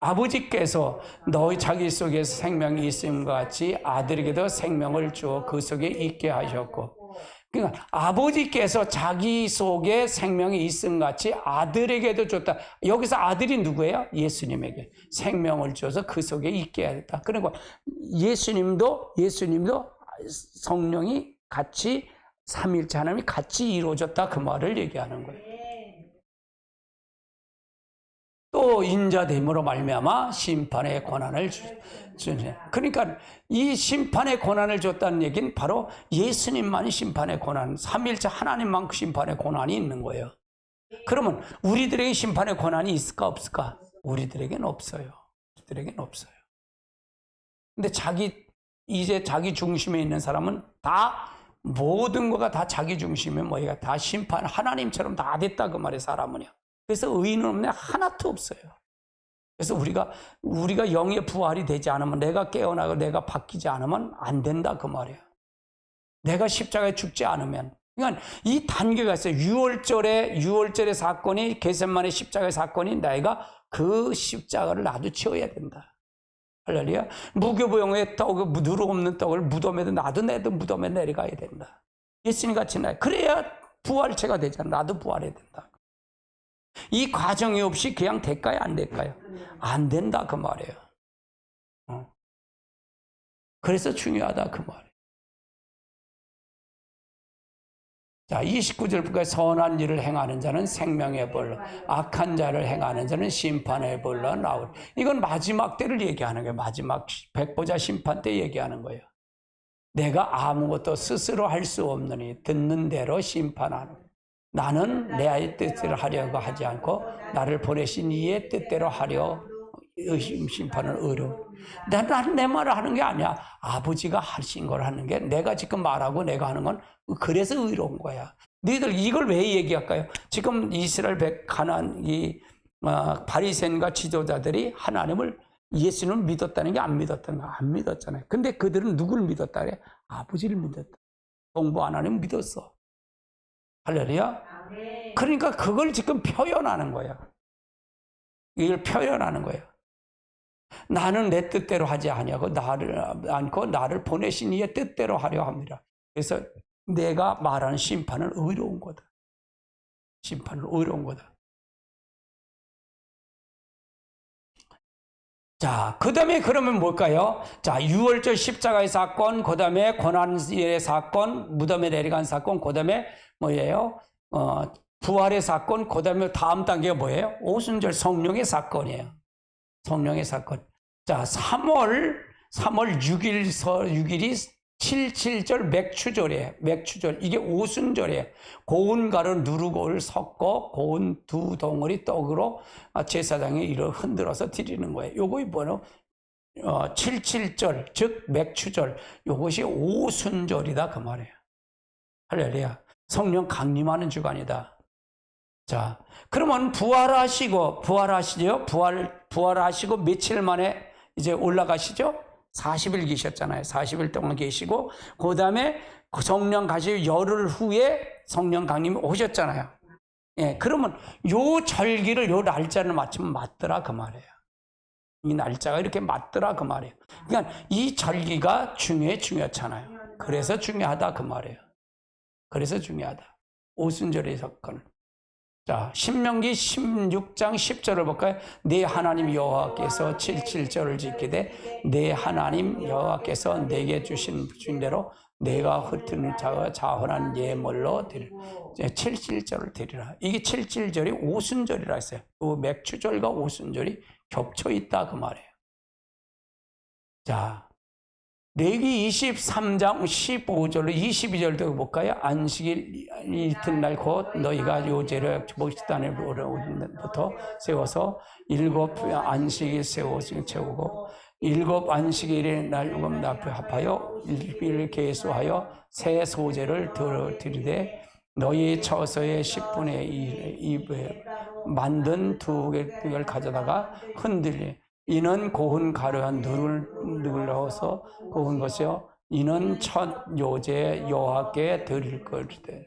아버지께서 너희 자기 속에서 생명이 있음과 같이 아들에게도 생명을 주어 그 속에 있게 하셨고, 그러니까 아버지께서 자기 속에 생명이 있음과 같이 아들에게도 줬다. 여기서 아들이 누구예요? 예수님에게 생명을 줘서 그 속에 있게 했다. 그러니까 예수님도 성령이 같이 삼일체 하나님이 같이 이루어졌다 그 말을 얘기하는 거예요. 또 인자됨으로 말미암아 심판의 권한을 주네. 그러니까 이 심판의 권한을 줬다는 얘기는 바로 예수님만이 심판의 권한, 삼일체 하나님만 심판의 권한이 있는 거예요. 그러면 우리들에게 심판의 권한이 있을까 없을까? 우리들에게는 없어요. 우리들에게는 없어요. 근데 이제 자기 중심에 있는 사람은 다 모든 거가 다 자기 중심에 뭐야? 다 심판 하나님처럼 다 됐다 그 말이에요. 사람은요. 그래서 의인은 없네 하나도 없어요. 그래서 우리가 영의 부활이 되지 않으면, 내가 깨어나고 내가 바뀌지 않으면 안 된다 그 말이에요. 내가 십자가에 죽지 않으면. 그러니까 이 단계가 있어요. 6월절의 사건이, 겟세마네 십자가의 사건이 내가 그 십자가를 나도 치워야 된다. 할렐루야. 무교부용의 누룩 없는 떡을 무덤에도 나도 무덤에 내려가야 된다. 예수님 같이 그래야 부활체가 되잖아. 나도 부활해야 된다. 이 과정이 없이 그냥 될까요? 안 될까요? 안 된다 그 말이에요. 그래서 중요하다 그 말이에요. 자, 29절 보니까 선한 일을 행하는 자는 생명의 벌로, 악한 자를 행하는 자는 심판의 벌로 나오리. 이건 마지막 때를 얘기하는 거예요. 마지막 백보자 심판 때 얘기하는 거예요. 내가 아무것도 스스로 할 수 없느니 듣는 대로 심판하는. 나는 내 뜻대로 하려고 하지 않고 나를 보내신 이의 뜻대로 하려. 심판은 의로워. 나는 내 말을 하는 게 아니야. 아버지가 하신 걸 하는 게, 내가 지금 말하고 내가 하는 건 그래서 의로운 거야. 너희들 이걸 왜 얘기할까요? 지금 이스라엘 바리새인과 지도자들이 예수님을 믿었다는 게 안 믿었다는 거 안 믿었잖아요. 근데 그들은 누구를 믿었다 그래? 아버지를 믿었다. 성부 하나님을 믿었어. 할렐루야. 그러니까 그걸 지금 표현하는 거야. 이걸 표현하는 거야. 나는 내 뜻대로 하지 아니하고 나를 보내신 이의 뜻대로 하려 합니다. 그래서 내가 말하는 심판은 의로운 거다. 심판은 의로운 거다. 자, 그 다음에 그러면 뭘까요? 자, 6월절 십자가의 사건, 그 다음에 고난의 사건, 무덤에 내려간 사건, 그 다음에 뭐예요? 부활의 사건, 그 다음에 다음 단계가 뭐예요? 오순절 성령의 사건이에요. 성령의 사건. 자, 3월 6일이 칠칠절 맥추절이에요. 맥추절. 이게 오순절이에요. 고운 가루 누르고를 섞어 고운 두 덩어리 떡으로 제사장이 이를 흔들어서 드리는 거예요. 요거 뭐요? 칠칠절, 즉 맥추절. 요것이 오순절이다 그 말이에요. 할렐루야. 성령 강림하는 주간이다. 자, 그러면 부활하시죠? 부활하시고 며칠 만에 이제 올라가시죠? 40일 계셨잖아요. 40일 동안 계시고, 그 다음에 성령 가시고 열흘 후에 성령 강림이 오셨잖아요. 예, 그러면 요 절기를, 요 날짜를 맞추면 맞더라, 그 말이에요. 이 날짜가 이렇게 맞더라, 그 말이에요. 그러니까 이 절기가 중요하잖아요. 그래서 중요하다, 그 말이에요. 그래서 중요하다. 오순절의 사건. 자, 신명기 16장 10절을 볼까요? 내 하나님 여호와께서 칠칠절을 지키되 내 하나님 여호와께서 내게 주신 대로 내가 흩은 자가 자헌한 예물로 드리라. 칠칠절을 드리라. 이게 칠칠절이 오순절이라 했어요. 그 맥추절과 오순절이 겹쳐 있다 그 말이에요. 자, 레위기 23장 15절로 22절도 볼까요? 안식일 이튿날 곧 너희가 요제를 목식단에부터 세워서 7 안식일 채우고 7 안식일의 날 합하여 일일을 계수하여 새 소제를 드리되 너희 처소의 10분의 2에 만든 두 개를 가져다가 흔들리. 이는 고운 가루와 누를 넣어서 고운 것이요 이는 첫 요제 여호와께 드릴 것이되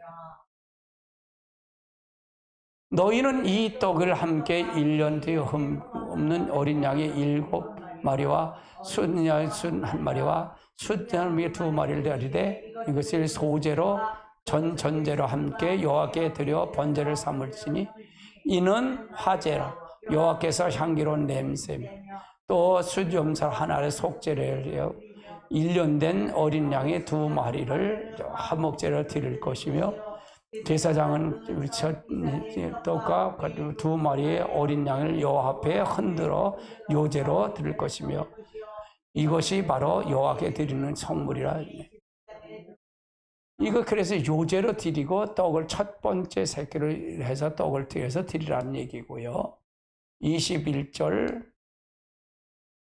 너희는 이 떡을 함께 1년 뒤에 없는 어린 양의 7마리와 순양 1마리와 숫양 2마리를 드리되 이것을 소제로 전제로 함께 여호와께 드려 번제를 삼을지니 이는 화제라 여호와께서 향기로운 냄새 또 수염살 하나를 속죄를 해요. 1년 된 어린 양의 2마리를 화목제로 드릴 것이며 제사장은 떡과 2마리의 어린 양을 여호와 앞에 흔들어 요제로 드릴 것이며 이것이 바로 여호와께 드리는 성물이라. 이거 그래서 요제로 드리고 떡을 첫 번째 새끼를 해서 떡을 튀겨서 드리라는 얘기고요. 21절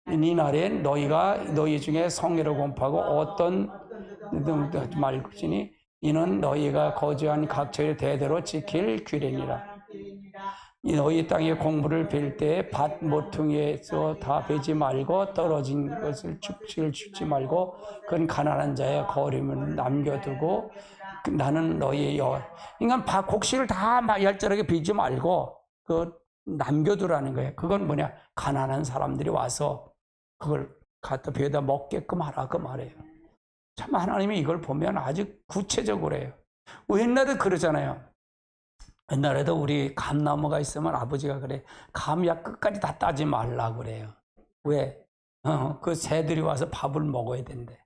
이날엔 너희 중에 성례를 공포하고 어떤 말지니 이는 너희가 거주한 각 처의 대대로 지킬 규례니라. 너희 땅에 공부를 빌 때 밭 모퉁이에서 다 베지 말고 떨어진 것을 줍지 말고 그건 가난한 자의 거름을 남겨두고 나는 너희의 여호와. 그러니까 곡식을 다 얄짤하게 베지 말고 그 남겨두라는 거예요. 그건 뭐냐? 가난한 사람들이 와서 그걸 갖다 배에다 먹게끔 하라 그 말이에요. 참 하나님이 이걸 보면 아주 구체적으로 해요. 옛날에 그러잖아요. 옛날에도 우리 감나무가 있으면 아버지가 그래. 감야 끝까지 다 따지 말라 그래요. 왜? 그 새들이 와서 밥을 먹어야 된대.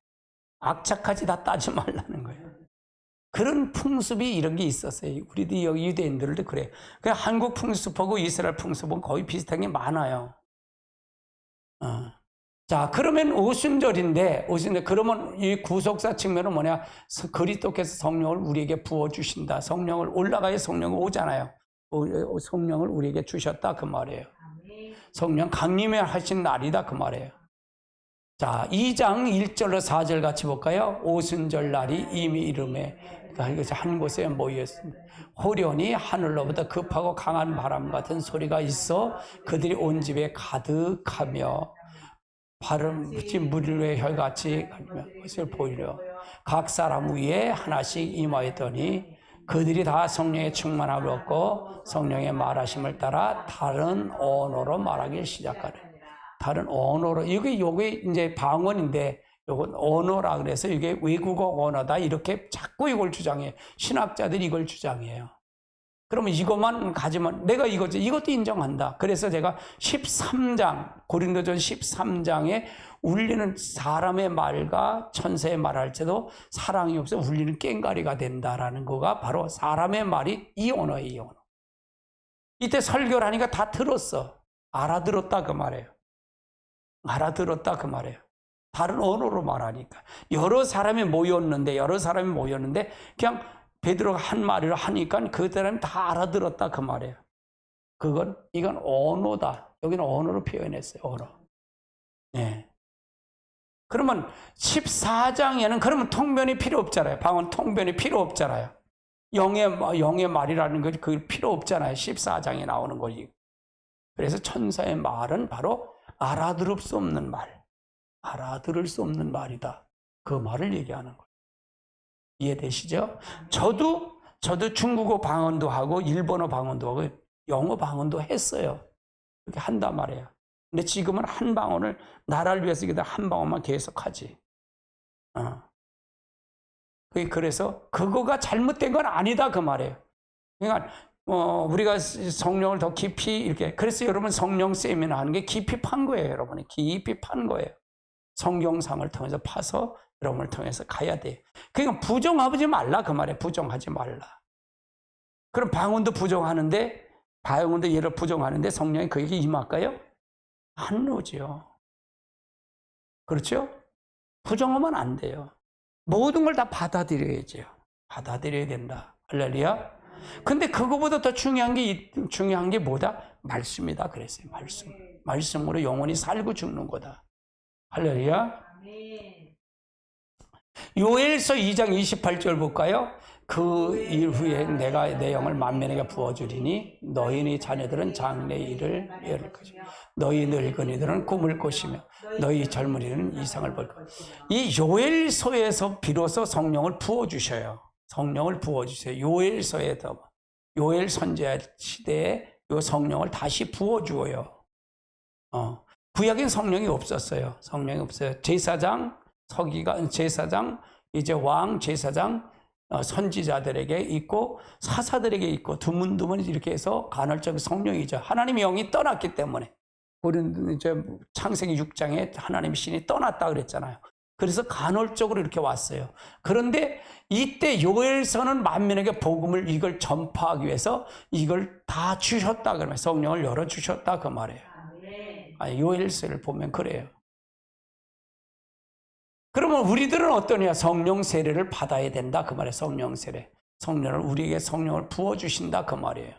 악착까지 다 따지 말라는 거예요. 그런 풍습이 이런 게 있었어요. 우리도 여기 유대인들도 그래요. 그냥 한국 풍습하고 이스라엘 풍습은 거의 비슷한 게 많아요. 자, 그러면 오순절인데 그러면 이 구속사 측면은 뭐냐? 그리스도께서 성령을 우리에게 부어주신다. 성령을 올라가야 성령이 오잖아요. 성령을 우리에게 주셨다 그 말이에요. 성령 강림에 하신 날이다 그 말이에요. 자, 2장 1절로 4절 같이 볼까요? 오순절 날이 이미 이름에 한 곳에 모였습니다. 호련히 하늘로부터 급하고 강한 바람 같은 소리가 있어 그들이 온 집에 가득하며 발은 물의 혈같이 것을 보이려 각 사람 위에 하나씩 임하였더니 그들이 다 성령의 충만함을 얻고 성령의 말하심을 따라 다른 언어로 말하기 시작하래. 다른 언어로 요게 이제 방언인데 요건 언어라 그래서 이게 외국어 언어다 이렇게 자꾸 이걸 주장해. 신학자들이 이걸 주장해요. 그러면 이것만 가지면 내가 이것도 인정한다. 그래서 제가 13장 고린도전 13장에 울리는 사람의 말과 천사의 말할 때도 사랑이 없어 울리는 꽹과리가 된다라는 거가 바로 사람의 말이 이 언어예요. 이 언어. 이때 설교를 하니까 다 들었어. 알아들었다 그 말이에요. 알아들었다 그 말이에요. 다른 언어로 말하니까. 여러 사람이 모였는데 그냥 베드로가 한 말을 하니까 그 사람이 다 알아들었다 그 말이에요. 이건 언어다. 여기는 언어로 표현했어요. 언어. 네. 그러면 14장에는 그러면 통변이 필요 없잖아요. 방언 통변이 필요 없잖아요. 영의 말이라는 것이 그 필요 없잖아요. 14장에 나오는 거지. 그래서 천사의 말은 바로 알아들을 수 없는 말. 알아들을 수 없는 말이다. 그 말을 얘기하는 거예요. 이해되시죠? 저도 중국어 방언도 하고 일본어 방언도 하고 영어 방언도 했어요. 그렇게 한단 말이에요. 근데 지금은 한 방언을 나라를 위해서 한 방언만 계속하지. 그래서 그거가 잘못된 건 아니다 그 말이에요. 그러니까 우리가 성령을 더 깊이 이렇게, 그래서 여러분 성령 세미나 하는 게 깊이 판 거예요. 여러분이 깊이 판 거예요. 성경상을 통해서 파서 여러분을 통해서 가야 돼요. 그러니까 부정하지 말라 그 말이에요. 부정하지 말라. 그럼 방언도 부정하는데, 방언도 얘를 부정하는데 성령이 그에게 임할까요? 안 오죠. 그렇죠? 부정하면 안 돼요. 모든 걸 다 받아들여야죠. 받아들여야 된다. 할렐루야. 근데 그거보다 더 중요한 게 뭐다? 말씀이다 그랬어요. 말씀으로 영혼이 살고 죽는 거다. 할렐루야. 요엘서 2장 28절 볼까요? 그 이후에 내가 내 영을 만민에게 부어주리니 너희의 자녀들은 장래의 일을 이룰 것이며 너희 늙은이들은 꿈을 꾸시며 너희 젊은이들은 이상을 볼 것이며. 이 요엘서에서 비로소 성령을 부어주셔요. 성령을 부어주세요. 요엘서에서, 요엘 선지자 시대에 요 성령을 다시 부어주어요. 구약엔 성령이 없었어요. 성령이 없어요. 제사장, 이제 왕, 제사장, 선지자들에게 있고 사사들에게 있고 드문드문 이렇게 해서 간헐적 성령이죠. 하나님의 영이 떠났기 때문에. 우리는 이제 창세기 6장에 하나님의 신이 떠났다 그랬잖아요. 그래서 간헐적으로 이렇게 왔어요. 그런데 이때 요엘서는 만민에게 복음을 이걸 전파하기 위해서 이걸 다 주셨다 그러면 성령을 열어주셨다 그 말이에요. 요엘서를 보면 그래요. 그러면 우리들은 어떠냐? 성령 세례를 받아야 된다 그 말이에요. 성령 세례. 우리에게 성령을 부어주신다 그 말이에요.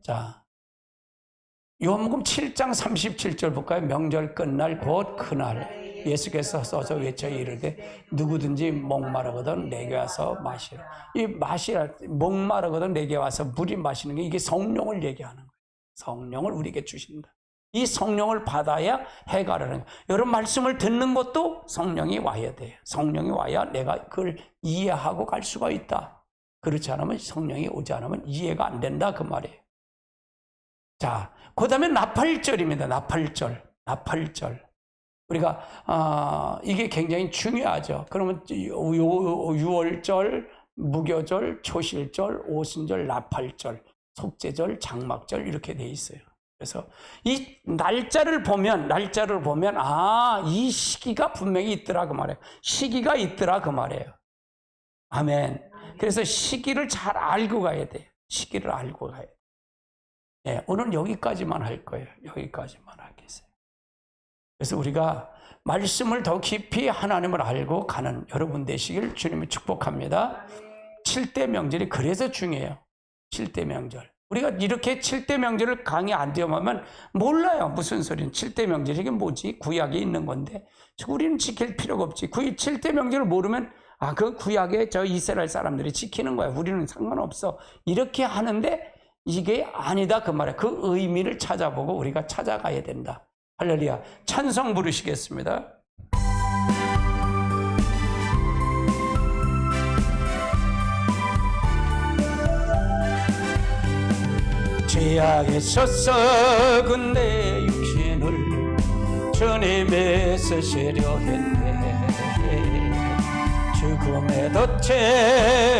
자, 요한복음 7장 37절 볼까요? 명절 끝날 곧 그날 예수께서 서서 외쳐 이르되 누구든지 목마르거든 내게 와서 마시라. 이 목마르거든 내게 와서 물이 마시는 게 이게 성령을 얘기하는 거예요. 성령을 우리에게 주신다. 이 성령을 받아야 해가라는 거예요. 여러분 말씀을 듣는 것도 성령이 와야 돼요. 성령이 와야 내가 그걸 이해하고 갈 수가 있다. 그렇지 않으면 성령이 오지 않으면 이해가 안 된다 그 말이에요. 자, 그 다음에 나팔절입니다. 나팔절. 우리가 이게 굉장히 중요하죠. 그러면 6월절, 무교절, 초실절, 오순절, 나팔절, 속죄절, 장막절 이렇게 돼 있어요. 그래서 이 날짜를 보면 이 시기가 분명히 있더라 그 말이에요. 시기가 있더라 그 말이에요. 아멘. 그래서 시기를 잘 알고 가야 돼요. 시기를 알고 가야 돼요. 네, 오늘 여기까지만 할 거예요. 여기까지만 하겠어요. 그래서 우리가 말씀을 더 깊이 하나님을 알고 가는 여러분 되시길 주님이 축복합니다. 7대 명절이 그래서 중요해요. 7대 명절. 우리가 이렇게 7대 명절을 강의 안 되면 몰라요. 무슨 소리는 7대 명절이 이게 뭐지? 구약에 있는 건데 우리는 지킬 필요가 없지. 7대 명절을 모르면 그 구약에 저 이스라엘 사람들이 지키는 거야. 우리는 상관없어. 이렇게 하는데 이게 아니다 그 말이야. 그 의미를 찾아보고 우리가 찾아가야 된다. 할렐루야. 찬송 부르시겠습니다. 죄악에서 썩은 내 육신을 주님에서 쉬려 했네. 죽음의 덫에